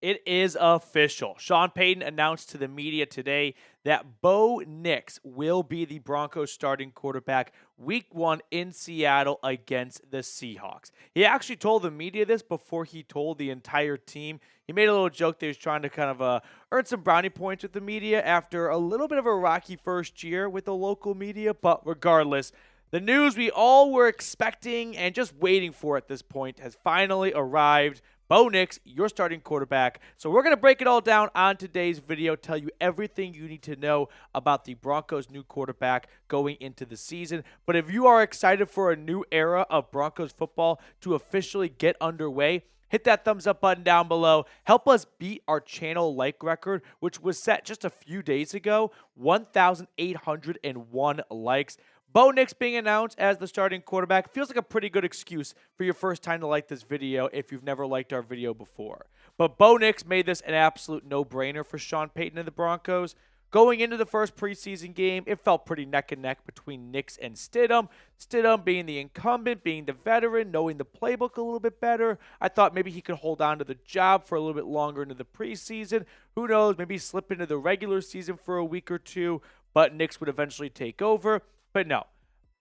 It is official. Sean Payton announced to the media today that Bo Nix will be the Broncos starting quarterback week 1 in Seattle against the Seahawks. He actually told the media this before he told the entire team. He made a little joke that he was trying to kind of earn some brownie points with the media after a little bit of a rocky first year with the local media, but regardless, the news we all were expecting and just waiting for at this point has finally arrived. Bo Nix, your starting quarterback. So we're going to break it all down on today's video, tell you everything you need to know about the Broncos' new quarterback going into the season. But if you are excited for a new era of Broncos football to officially get underway, hit that thumbs up button down below. Help us beat our channel like record, which was set just a few days ago, 1,801 likes. Bo Nix being announced as the starting quarterback feels like a pretty good excuse for your first time to like this video if you've never liked our video before. But Bo Nix made this an absolute no-brainer for Sean Payton and the Broncos. Going into the first preseason game, it felt pretty neck and neck between Nix and Stidham. Stidham being the incumbent, being the veteran, knowing the playbook a little bit better. I thought maybe he could hold on to the job for a little bit longer into the preseason. Who knows, maybe slip into the regular season for a week or two, but Nix would eventually take over. But no,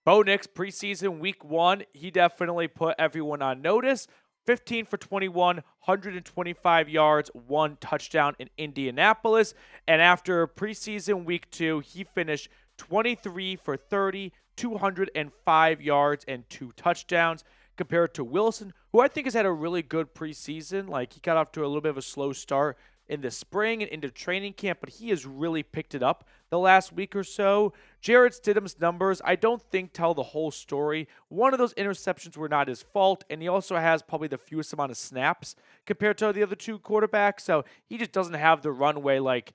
Bo Nix preseason week 1, he definitely put everyone on notice. 15 for 21, 125 yards, 1 touchdown in Indianapolis. And after preseason week 2, he finished 23 for 30, 205 yards, and 2 touchdowns compared to Wilson, who I think has had a really good preseason. Like, he got off to a little bit of a slow start in the spring and into training camp, but he has really picked it up the last week or so. Jarrett Stidham's numbers, I don't think, tell the whole story. One of those interceptions were not his fault, and he also has probably the fewest amount of snaps compared to the other two quarterbacks, so he just doesn't have the runway like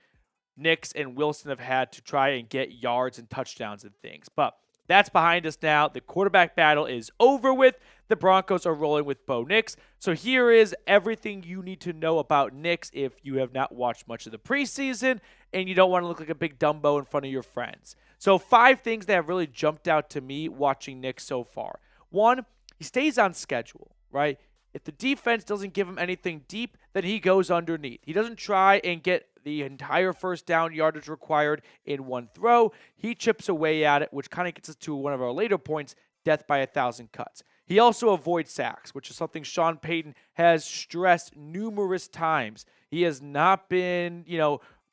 Nix and Wilson have had to try and get yards and touchdowns and things. But that's behind us now. The quarterback battle is over with. The Broncos are rolling with Bo Nix. So here is everything you need to know about Nix if you have not watched much of the preseason and you don't want to look like a big Dumbo in front of your friends. So 5 things that have really jumped out to me watching Nix so far. 1, he stays on schedule, right? If the defense doesn't give him anything deep, then he goes underneath. He doesn't try and get the entire first down yardage required in one throw. He chips away at it, which kind of gets us to one of our later points, death by 1,000 cuts. He also avoids sacks, which is something Sean Payton has stressed numerous times. He has not been,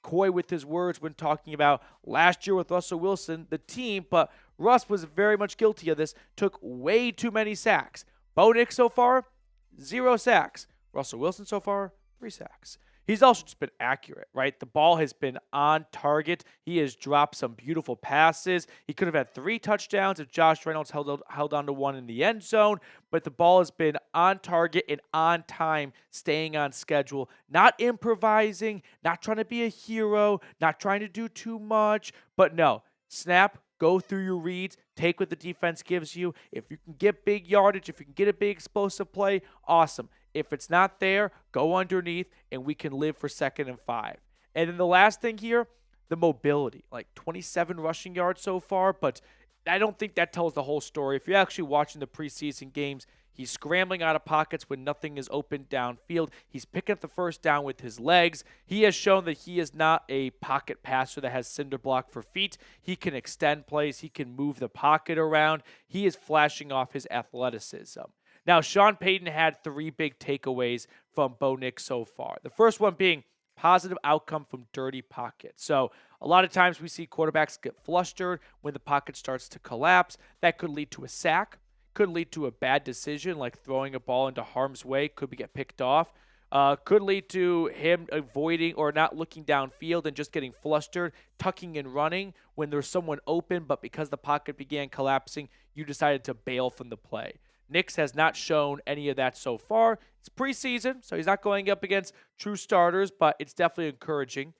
coy with his words when talking about last year with Russell Wilson, the team, but Russ was very much guilty of this, took way too many sacks. Bo Nix so far, 0 sacks. Russell Wilson so far, 3 sacks. He's also just been accurate, right? The ball has been on target. He has dropped some beautiful passes. He could have had 3 touchdowns if Josh Reynolds held on to 1 in the end zone, but the ball has been on target and on time, staying on schedule, not improvising, not trying to be a hero, not trying to do too much, but no, snap, go through your reads, take what the defense gives you. If you can get big yardage, if you can get a big explosive play, awesome. If it's not there, go underneath, and we can live for 2nd and 5. And then the last thing here, the mobility. Like 27 rushing yards so far, but I don't think that tells the whole story. If you're actually watching the preseason games, he's scrambling out of pockets when nothing is open downfield. He's picking up the first down with his legs. He has shown that he is not a pocket passer that has cinder block for feet. He can extend plays. He can move the pocket around. He is flashing off his athleticism. Now, Sean Payton had 3 big takeaways from Bo Nix so far. The first one being positive outcome from dirty pockets. So a lot of times we see quarterbacks get flustered when the pocket starts to collapse. That could lead to a sack, could lead to a bad decision like throwing a ball into harm's way, could get picked off, could lead to him avoiding or not looking downfield and just getting flustered, tucking and running when there's someone open, but because the pocket began collapsing, you decided to bail from the play. Nix has not shown any of that so far. It's preseason, so he's not going up against true starters, but it's definitely encouraging.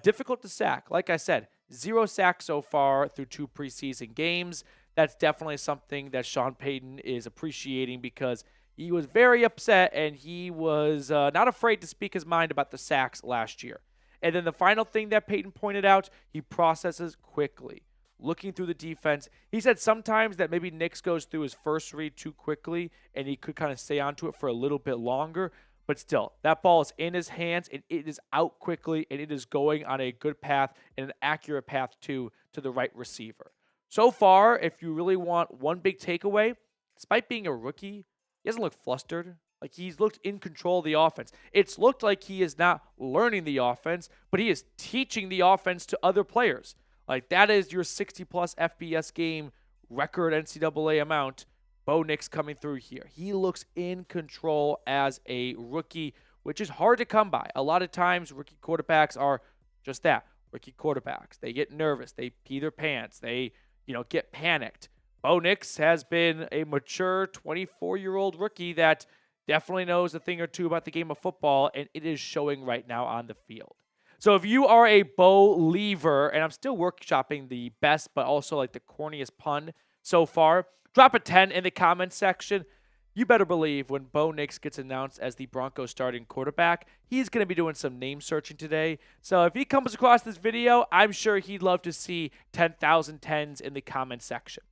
Difficult to sack. Like I said, 0 sacks so far through 2 preseason games. That's definitely something that Sean Payton is appreciating because he was very upset and he was not afraid to speak his mind about the sacks last year. And then the final thing that Payton pointed out, he processes quickly. Looking through the defense, he said sometimes that maybe Nix goes through his first read too quickly and he could kind of stay onto it for a little bit longer. But still, that ball is in his hands, and it is out quickly, and it is going on a good path and an accurate path to the right receiver. So far, if you really want one big takeaway, despite being a rookie, he hasn't looked flustered. Like, he's looked in control of the offense. It's looked like he is not learning the offense, but he is teaching the offense to other players. Like, that is your 60-plus FBS game record NCAA amount. Bo Nix coming through here. He looks in control as a rookie, which is hard to come by. A lot of times, rookie quarterbacks are just that, rookie quarterbacks. They get nervous. They pee their pants. They, get panicked. Bo Nix has been a mature 24-year-old rookie that definitely knows a thing or two about the game of football, and it is showing right now on the field. So if you are a Boliever, and I'm still workshopping the best, but also like the corniest pun so far, drop a 10 in the comments section. You better believe when Bo Nix gets announced as the Broncos starting quarterback, he's going to be doing some name searching today. So if he comes across this video, I'm sure he'd love to see 10,000 tens in the comments section.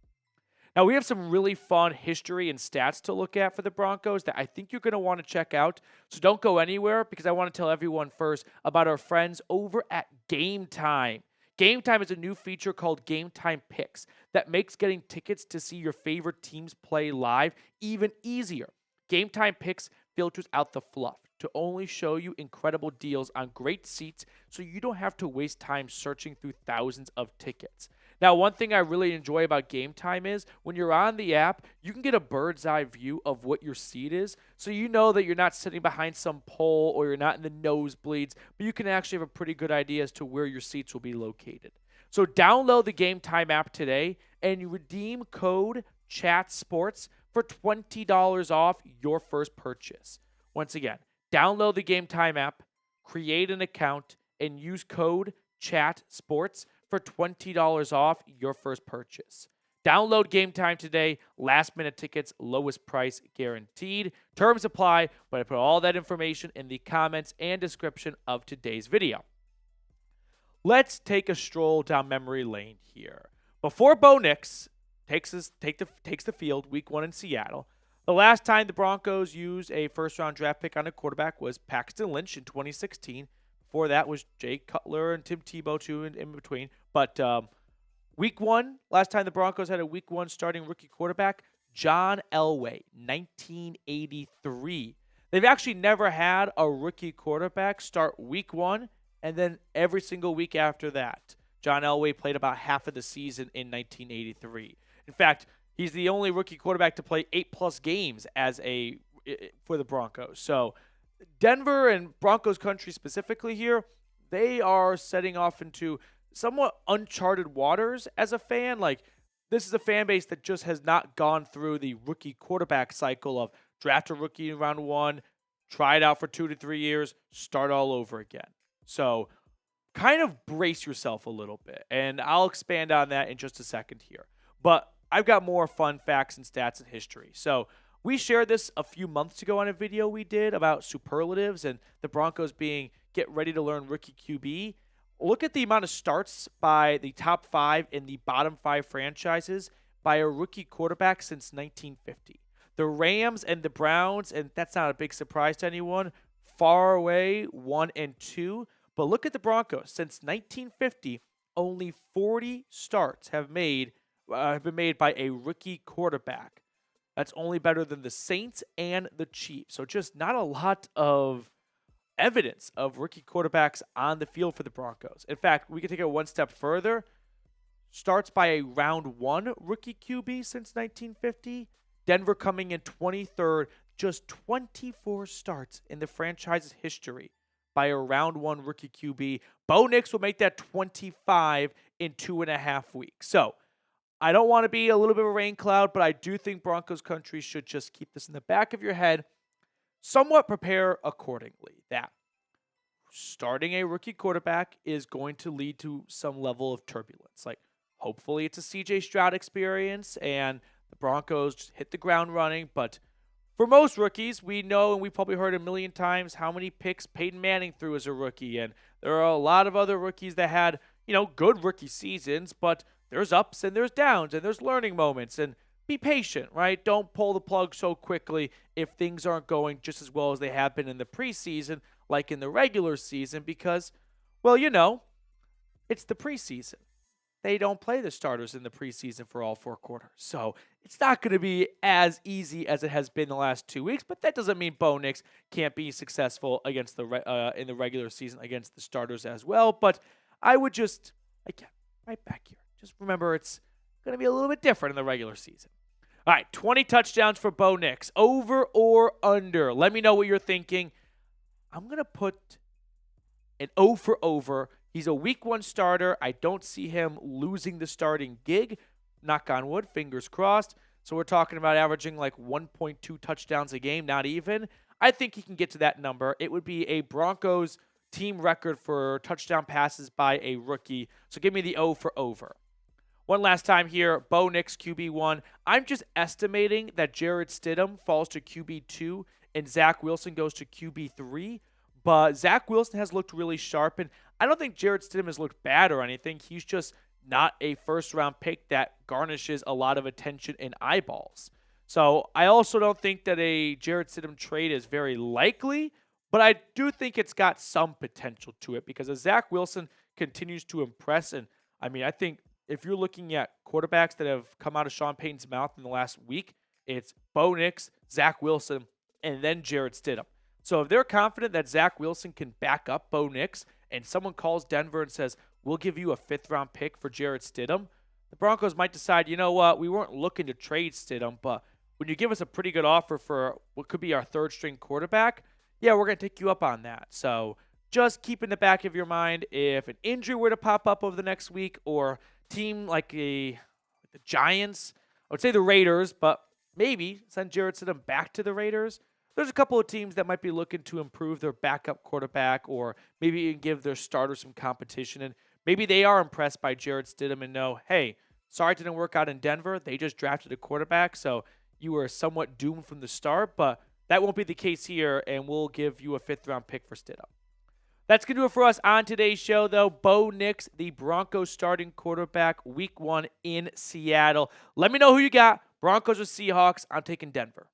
Now, we have some really fun history and stats to look at for the Broncos that I think you're going to want to check out. So don't go anywhere, because I want to tell everyone first about our friends over at Game Time. Game Time is a new feature called Game Time Picks that makes getting tickets to see your favorite teams play live even easier. Game Time Picks filters out the fluff to only show you incredible deals on great seats, so you don't have to waste time searching through thousands of tickets. Now, one thing I really enjoy about Game Time is when you're on the app, you can get a bird's eye view of what your seat is, so you know that you're not sitting behind some pole or you're not in the nosebleeds, but you can actually have a pretty good idea as to where your seats will be located. So download the Game Time app today and you redeem code CHATSPORTS for $20 off your first purchase. Once again, download the Game Time app, create an account, and use code CHATSPORTS for $20 off your first purchase. Download Game Time today. Last minute tickets, lowest price guaranteed. Terms apply, but I put all that information in the comments and description of today's video. Let's take a stroll down memory lane here. Before Bo Nix takes the field week 1 in Seattle, the last time the Broncos used a first-round draft pick on a quarterback was Paxton Lynch in 2016. Before that was Jay Cutler and Tim Tebow, too, in between. But week 1, last time the Broncos had a week 1 starting rookie quarterback, John Elway, 1983. They've actually never had a rookie quarterback start week 1 and then every single week after that. John Elway played about half of the season in 1983. In fact, he's the only rookie quarterback to play 8+ games for the Broncos. So Denver and Broncos country specifically here, they are setting off into somewhat uncharted waters as a fan. Like, this is a fan base that just has not gone through the rookie quarterback cycle of draft a rookie in round 1, try it out for 2 to 3 years, start all over again. So kind of brace yourself a little bit, and I'll expand on that in just a second here. But I've got more fun facts and stats and history. So we shared this a few months ago on a video we did about superlatives and the Broncos being get ready to learn rookie QB. Look at the amount of starts by the top 5 and the bottom 5 franchises by a rookie quarterback since 1950. The Rams and the Browns, and that's not a big surprise to anyone, far away 1 and 2. But look at the Broncos. Since 1950, only 40 starts have been made by a rookie quarterback. That's only better than the Saints and the Chiefs. So just not a lot of evidence of rookie quarterbacks on the field for the Broncos. In fact, we can take it one step further. Starts by a round 1 rookie QB since 1950. Denver coming in 23rd, just 24 starts in the franchise's history by a round 1 rookie QB. Bo Nix will make that 25 in 2.5 weeks. So I don't want to be a little bit of a rain cloud, but I do think Broncos country should just keep this in the back of your head, somewhat prepare accordingly, that starting a rookie quarterback is going to lead to some level of turbulence. Like, hopefully it's a CJ Stroud experience and the Broncos just hit the ground running. But for most rookies, we know, and we've probably heard a million times, how many picks Peyton Manning threw as a rookie. And there are a lot of other rookies that had, good rookie seasons, but there's ups and there's downs and there's learning moments. And be patient, right? Don't pull the plug so quickly if things aren't going just as well as they have been in the preseason, like in the regular season, because, well, it's the preseason. They don't play the starters in the preseason for all 4 quarters. So it's not going to be as easy as it has been the last 2 weeks, but that doesn't mean Bo Nix can't be successful against in the regular season against the starters as well. But I would just, again, right back here, just remember it's going to be a little bit different in the regular season. All right, 20 touchdowns for Bo Nix. Over or under? Let me know what you're thinking. I'm going to put an O for over. He's a week 1 starter. I don't see him losing the starting gig. Knock on wood, fingers crossed. So we're talking about averaging like 1.2 touchdowns a game, not even. I think he can get to that number. It would be a Broncos team record for touchdown passes by a rookie. So give me the O for over. One last time here, Bo Nix, QB1. I'm just estimating that Jarrett Stidham falls to QB2 and Zach Wilson goes to QB3. But Zach Wilson has looked really sharp, and I don't think Jarrett Stidham has looked bad or anything. He's just not a first-round pick that garnishes a lot of attention and eyeballs. So I also don't think that a Jarrett Stidham trade is very likely, but I do think it's got some potential to it because as Zach Wilson continues to impress, and I mean, I think if you're looking at quarterbacks that have come out of Sean Payton's mouth in the last week, it's Bo Nix, Zach Wilson, and then Jarrett Stidham. So if they're confident that Zach Wilson can back up Bo Nix and someone calls Denver and says, we'll give you a 5th-round pick for Jarrett Stidham, the Broncos might decide, you know what, we weren't looking to trade Stidham, but when you give us a pretty good offer for what could be our 3rd-string quarterback, yeah, we're going to take you up on that. So just keep in the back of your mind if an injury were to pop up over the next week or team like the Giants, I would say the Raiders, but maybe send Jarrett Stidham back to the Raiders. There's a couple of teams that might be looking to improve their backup quarterback or maybe even give their starter some competition. And maybe they are impressed by Jarrett Stidham and know, hey, sorry it didn't work out in Denver. They just drafted a quarterback, so you were somewhat doomed from the start. But that won't be the case here, and we'll give you a 5th-round pick for Stidham. That's going to do it for us on today's show, though. Bo Nix, the Broncos starting quarterback, week 1 in Seattle. Let me know who you got, Broncos or Seahawks. I'm taking Denver.